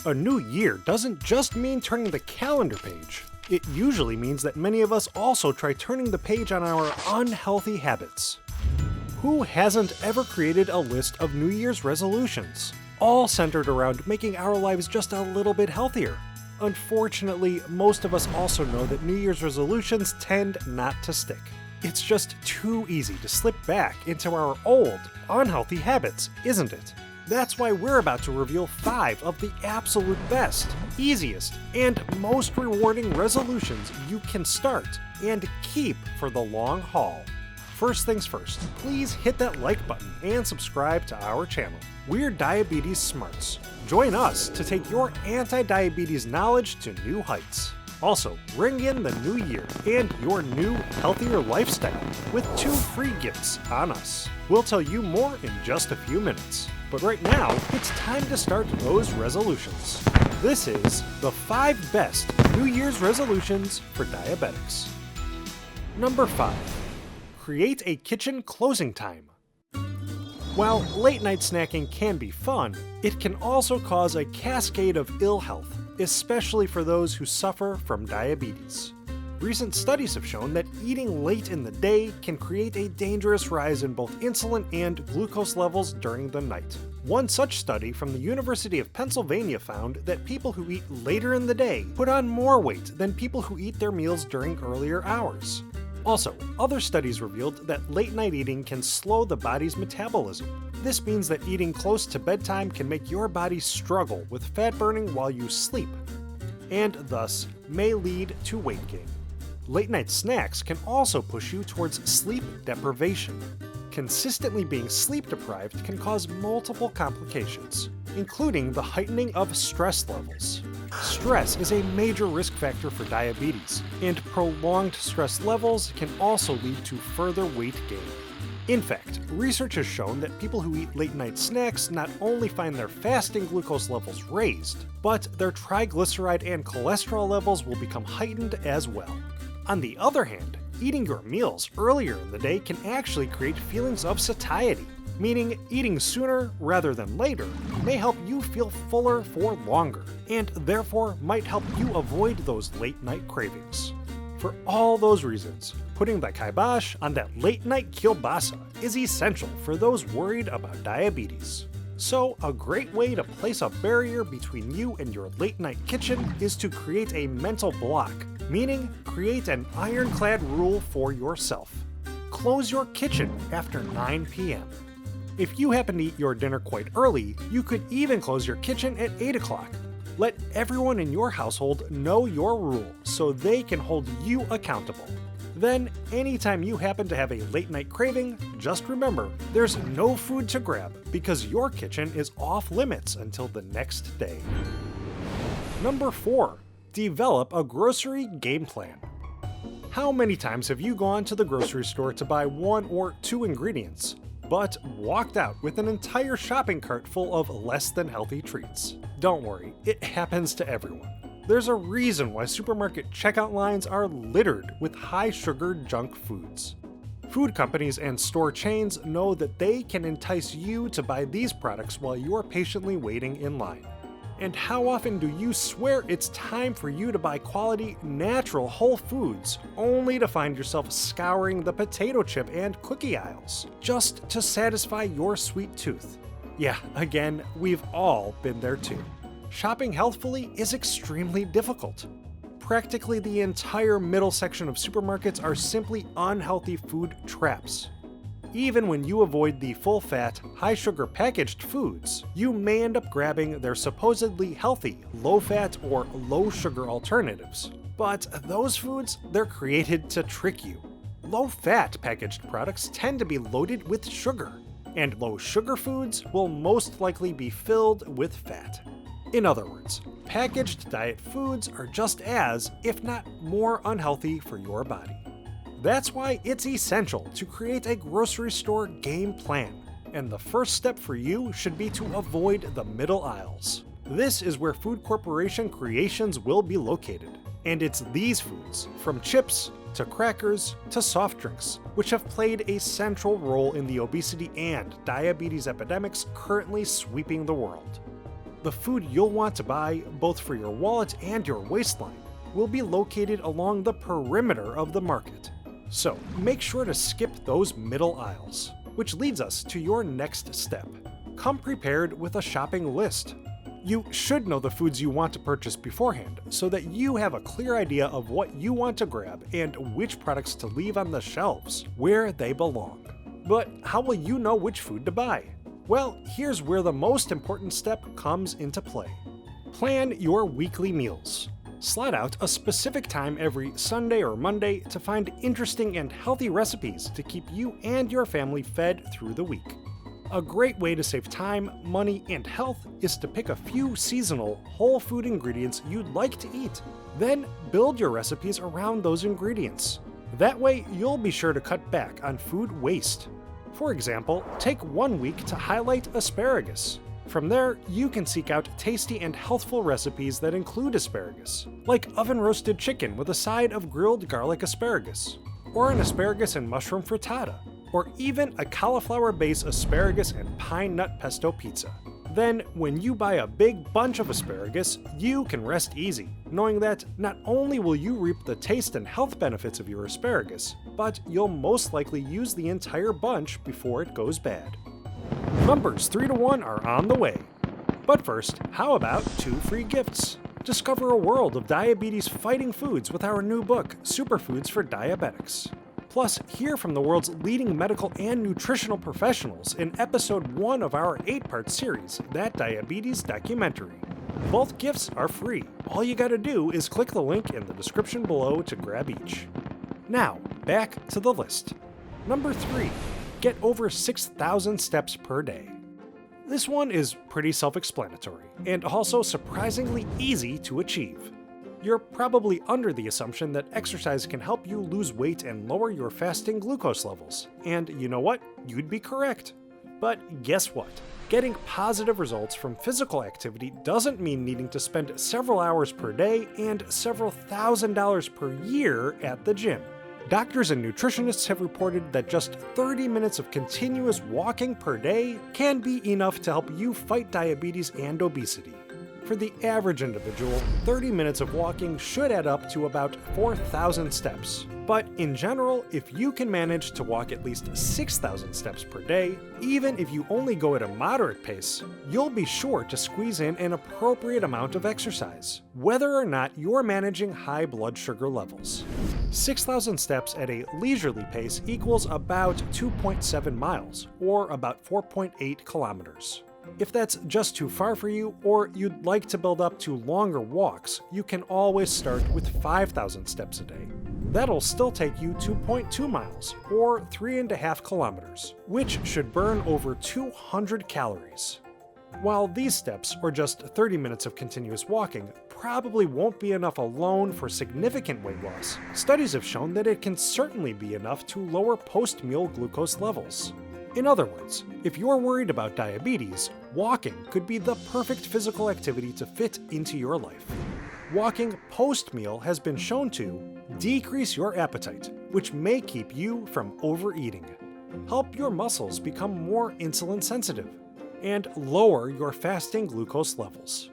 A new year doesn't just mean turning the calendar page. It usually means that many of us also try turning the page on our unhealthy habits. Who hasn't ever created a list of New Year's resolutions, all centered around making our lives just a little bit healthier? Unfortunately, most of us also know that New Year's resolutions tend not to stick. It's just too easy to slip back into our old, unhealthy habits, isn't it? That's why we're about to reveal 5 of the absolute best, easiest, and most rewarding resolutions you can start and keep for the long haul. First things first, please hit that like button and subscribe to our channel. We're Diabetes Smarts. Join us to take your anti-diabetes knowledge to new heights. Also, ring in the new year and your new, healthier lifestyle with 2 free gifts on us. We'll tell you more in just a few minutes. But right now, it's time to start those resolutions. This is the 5 best New Year's resolutions for diabetics. Number 5. Create a kitchen closing time. While late night snacking can be fun, it can also cause a cascade of ill health, especially for those who suffer from diabetes. Recent studies have shown that eating late in the day can create a dangerous rise in both insulin and glucose levels during the night. One such study from the University of Pennsylvania found that people who eat later in the day put on more weight than people who eat their meals during earlier hours. Also, other studies revealed that late-night eating can slow the body's metabolism. This means that eating close to bedtime can make your body struggle with fat burning while you sleep, and thus may lead to weight gain. Late-night snacks can also push you towards sleep deprivation. Consistently being sleep deprived can cause multiple complications, including the heightening of stress levels. Stress is a major risk factor for diabetes, and prolonged stress levels can also lead to further weight gain. In fact, research has shown that people who eat late-night snacks not only find their fasting glucose levels raised, but their triglyceride and cholesterol levels will become heightened as well. On the other hand, eating your meals earlier in the day can actually create feelings of satiety, meaning eating sooner rather than later may help you feel fuller for longer, and therefore might help you avoid those late-night cravings. For all those reasons, putting the kibosh on that late-night kielbasa is essential for those worried about diabetes. So, a great way to place a barrier between you and your late-night kitchen is to create a mental block, meaning create an ironclad rule for yourself. Close your kitchen after 9 p.m. If you happen to eat your dinner quite early, you could even close your kitchen at 8 o'clock. Let everyone in your household know your rule so they can hold you accountable. Then, anytime you happen to have a late night craving, just remember, there's no food to grab because your kitchen is off limits until the next day. Number 4. Develop a grocery game plan. How many times have you gone to the grocery store to buy 1 or 2 ingredients, but walked out with an entire shopping cart full of less than healthy treats? Don't worry, it happens to everyone. There's a reason why supermarket checkout lines are littered with high-sugar junk foods. Food companies and store chains know that they can entice you to buy these products while you're patiently waiting in line. And how often do you swear it's time for you to buy quality, natural whole foods, only to find yourself scouring the potato chip and cookie aisles, just to satisfy your sweet tooth? Yeah, again, we've all been there too. Shopping healthfully is extremely difficult. Practically the entire middle section of supermarkets are simply unhealthy food traps. Even when you avoid the full-fat, high-sugar packaged foods, you may end up grabbing their supposedly healthy, low-fat or low-sugar alternatives. But those foods, they're created to trick you. Low-fat packaged products tend to be loaded with sugar, and low-sugar foods will most likely be filled with fat. In other words, packaged diet foods are just as, if not more, unhealthy for your body. That's why it's essential to create a grocery store game plan, and the first step for you should be to avoid the middle aisles. This is where Food Corporation creations will be located, and it's these foods, from chips to crackers to soft drinks, which have played a central role in the obesity and diabetes epidemics currently sweeping the world. The food you'll want to buy, both for your wallet and your waistline, will be located along the perimeter of the market. So make sure to skip those middle aisles, which leads us to your next step. Come prepared with a shopping list. You should know the foods you want to purchase beforehand so that you have a clear idea of what you want to grab and which products to leave on the shelves where they belong. But how will you know which food to buy? Well, here's where the most important step comes into play. Plan your weekly meals. Slot out a specific time every Sunday or Monday to find interesting and healthy recipes to keep you and your family fed through the week. A great way to save time, money, and health is to pick a few seasonal, whole food ingredients you'd like to eat. Then build your recipes around those ingredients. That way, you'll be sure to cut back on food waste. For example, take 1 week to highlight asparagus. From there, you can seek out tasty and healthful recipes that include asparagus, like oven-roasted chicken with a side of grilled garlic asparagus, or an asparagus and mushroom frittata, or even a cauliflower-based asparagus and pine nut pesto pizza. Then, when you buy a big bunch of asparagus, you can rest easy, knowing that not only will you reap the taste and health benefits of your asparagus, but you'll most likely use the entire bunch before it goes bad. Numbers 3 to 1 are on the way. But first, how about 2 free gifts? Discover a world of diabetes-fighting foods with our new book, Superfoods for Diabetics. Plus, hear from the world's leading medical and nutritional professionals in episode 1 of our 8-part series, That Diabetes Documentary. Both gifts are free. All you gotta do is click the link in the description below to grab each. Now, back to the list. Number 3. Get over 6,000 steps per day. This one is pretty self-explanatory, and also surprisingly easy to achieve. You're probably under the assumption that exercise can help you lose weight and lower your fasting glucose levels. And you know what? You'd be correct. But guess what? Getting positive results from physical activity doesn't mean needing to spend several hours per day and several $1,000s per year at the gym. Doctors and nutritionists have reported that just 30 minutes of continuous walking per day can be enough to help you fight diabetes and obesity. For the average individual, 30 minutes of walking should add up to about 4,000 steps. But in general, if you can manage to walk at least 6,000 steps per day, even if you only go at a moderate pace, you'll be sure to squeeze in an appropriate amount of exercise, whether or not you're managing high blood sugar levels. 6,000 steps at a leisurely pace equals about 2.7 miles, or about 4.8 kilometers. If that's just too far for you, or you'd like to build up to longer walks, you can always start with 5,000 steps a day. That'll still take you 2.2 miles, or 3.5 kilometers, which should burn over 200 calories. While these steps, or just 30 minutes of continuous walking, probably won't be enough alone for significant weight loss, studies have shown that it can certainly be enough to lower post-meal glucose levels. In other words, if you're worried about diabetes, walking could be the perfect physical activity to fit into your life. Walking post-meal has been shown to decrease your appetite, which may keep you from overeating, help your muscles become more insulin sensitive, and lower your fasting glucose levels.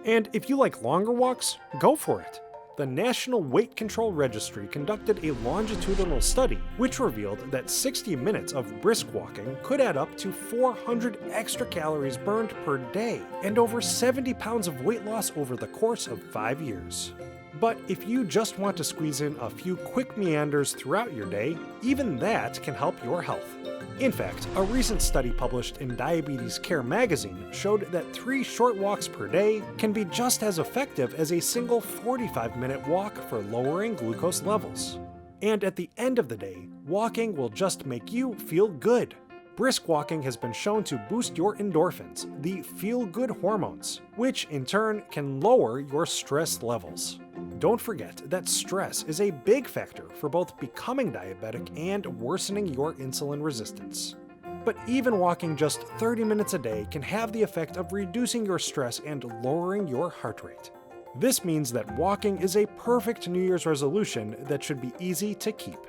And if you like longer walks, go for it. The National Weight Control Registry conducted a longitudinal study which revealed that 60 minutes of brisk walking could add up to 400 extra calories burned per day and over 70 pounds of weight loss over the course of 5 years. But if you just want to squeeze in a few quick meanders throughout your day, even that can help your health. In fact, a recent study published in Diabetes Care magazine showed that 3 short walks per day can be just as effective as a single 45-minute walk for lowering glucose levels. And at the end of the day, walking will just make you feel good. Brisk walking has been shown to boost your endorphins, the feel-good hormones, which in turn can lower your stress levels. Don't forget that stress is a big factor for both becoming diabetic and worsening your insulin resistance. But even walking just 30 minutes a day can have the effect of reducing your stress and lowering your heart rate. This means that walking is a perfect New Year's resolution that should be easy to keep.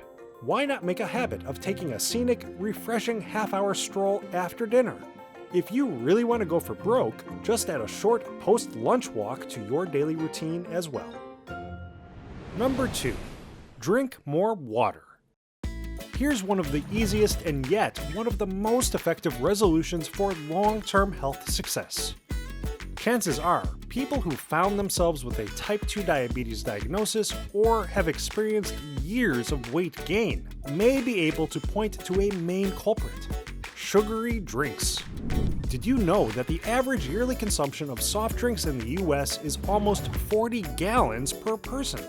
Why not make a habit of taking a scenic, refreshing half-hour stroll after dinner? If you really want to go for broke, just add a short post-lunch walk to your daily routine as well. Number 2. Drink more water. Here's one of the easiest and yet one of the most effective resolutions for long-term health success. Chances are, people who found themselves with a type 2 diabetes diagnosis or have experienced years of weight gain may be able to point to a main culprit: sugary drinks. Did you know that the average yearly consumption of soft drinks in the US is almost 40 gallons per person?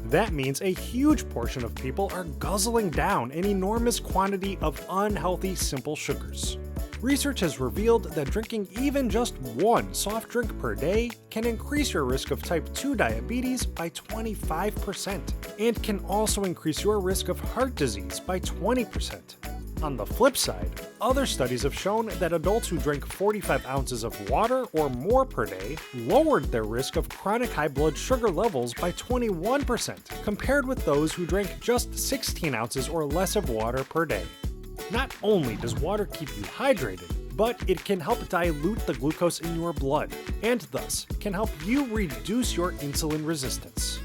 That means a huge portion of people are guzzling down an enormous quantity of unhealthy simple sugars. Research has revealed that drinking even just one soft drink per day can increase your risk of type 2 diabetes by 25% and can also increase your risk of heart disease by 20%. On the flip side, other studies have shown that adults who drank 45 ounces of water or more per day lowered their risk of chronic high blood sugar levels by 21%, compared with those who drank just 16 ounces or less of water per day. Not only does water keep you hydrated, but it can help dilute the glucose in your blood, and thus can help you reduce your insulin resistance.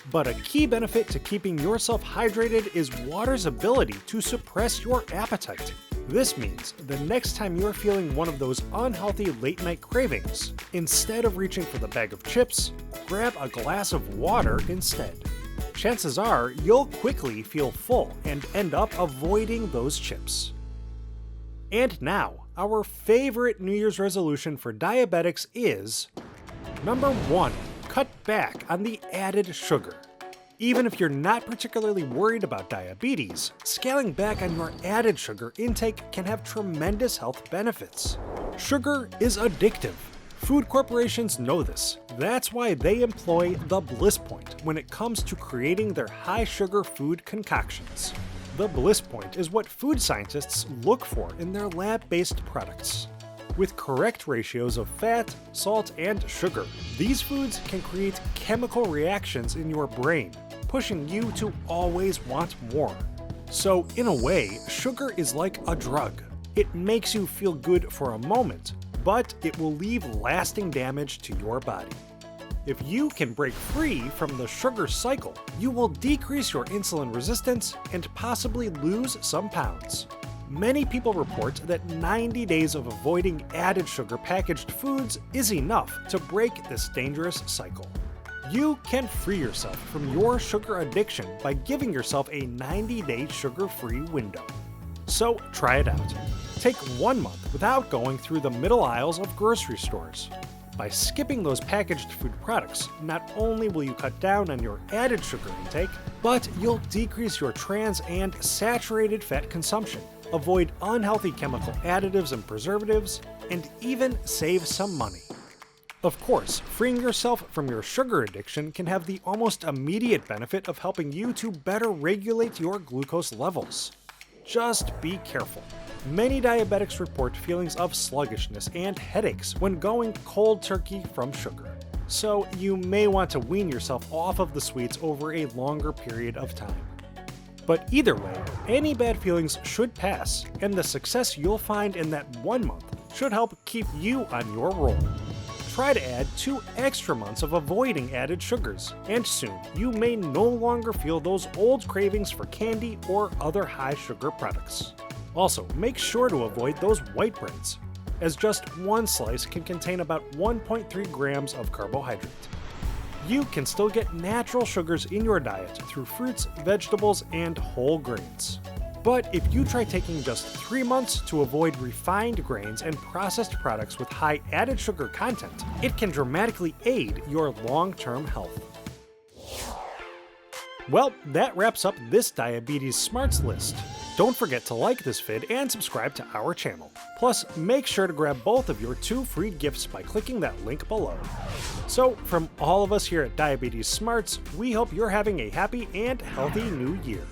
But a key benefit to keeping yourself hydrated is water's ability to suppress your appetite. This means the next time you're feeling one of those unhealthy late-night cravings, instead of reaching for the bag of chips, grab a glass of water instead. Chances are you'll quickly feel full and end up avoiding those chips. And now, our favorite New Year's resolution for diabetics is number 1. Cut back on the added sugar. Even if you're not particularly worried about diabetes, scaling back on your added sugar intake can have tremendous health benefits. Sugar is addictive. Food corporations know this. That's why they employ the BLISS point when it comes to creating their high-sugar food concoctions. The BLISS point is what food scientists look for in their lab-based products. With correct ratios of fat, salt, and sugar, these foods can create chemical reactions in your brain, pushing you to always want more. So, in a way, sugar is like a drug. It makes you feel good for a moment, but it will leave lasting damage to your body. If you can break free from the sugar cycle, you will decrease your insulin resistance and possibly lose some pounds. Many people report that 90 days of avoiding added sugar packaged foods is enough to break this dangerous cycle. You can free yourself from your sugar addiction by giving yourself a 90-day sugar-free window. So try it out. Take 1 month without going through the middle aisles of grocery stores. By skipping those packaged food products, not only will you cut down on your added sugar intake, but you'll decrease your trans and saturated fat consumption, avoid unhealthy chemical additives and preservatives, and even save some money. Of course, freeing yourself from your sugar addiction can have the almost immediate benefit of helping you to better regulate your glucose levels. Just be careful. Many diabetics report feelings of sluggishness and headaches when going cold turkey from sugar. So you may want to wean yourself off of the sweets over a longer period of time. But either way, any bad feelings should pass, and the success you'll find in that 1 month should help keep you on your roll. Try to add 2 extra months of avoiding added sugars, and soon you may no longer feel those old cravings for candy or other high sugar products. Also, make sure to avoid those white breads, as just 1 slice can contain about 1.3 grams of carbohydrate. You can still get natural sugars in your diet through fruits, vegetables, and whole grains. But if you try taking just 3 months to avoid refined grains and processed products with high added sugar content, it can dramatically aid your long-term health. Well, that wraps up this Diabetes Smarts list. Don't forget to like this vid and subscribe to our channel. Plus, make sure to grab both of your 2 free gifts by clicking that link below. So, from all of us here at Diabetes Smarts, we hope you're having a happy and healthy new year.